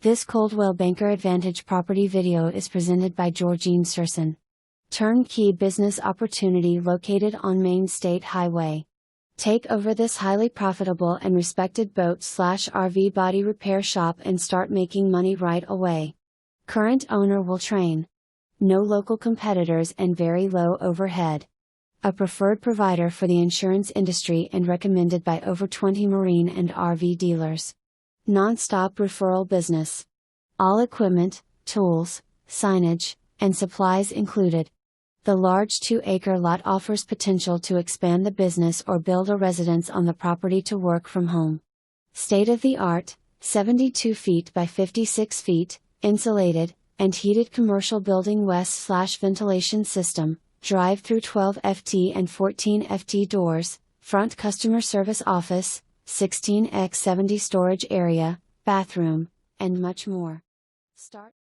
This Coldwell Banker Advantage property video is presented by Georgene Srsen. Turnkey business opportunity located on Main State Highway. Take over this highly profitable and respected boat/RV body repair shop and start making money right away. Current owner will train. No local competitors and very low overhead. A preferred provider for the insurance industry and recommended by over 20 marine and RV dealers. Non-stop referral business. All equipment, tools, signage, and supplies included. The large 2-acre lot offers potential to expand the business or build a residence on the property to work from home. State-of-the-art, 72 feet by 56 feet, insulated, and heated commercial building west/ventilation system, drive-through 12 FT and 14 FT doors, front customer service office, 16x70 storage area, bathroom, and much more. Start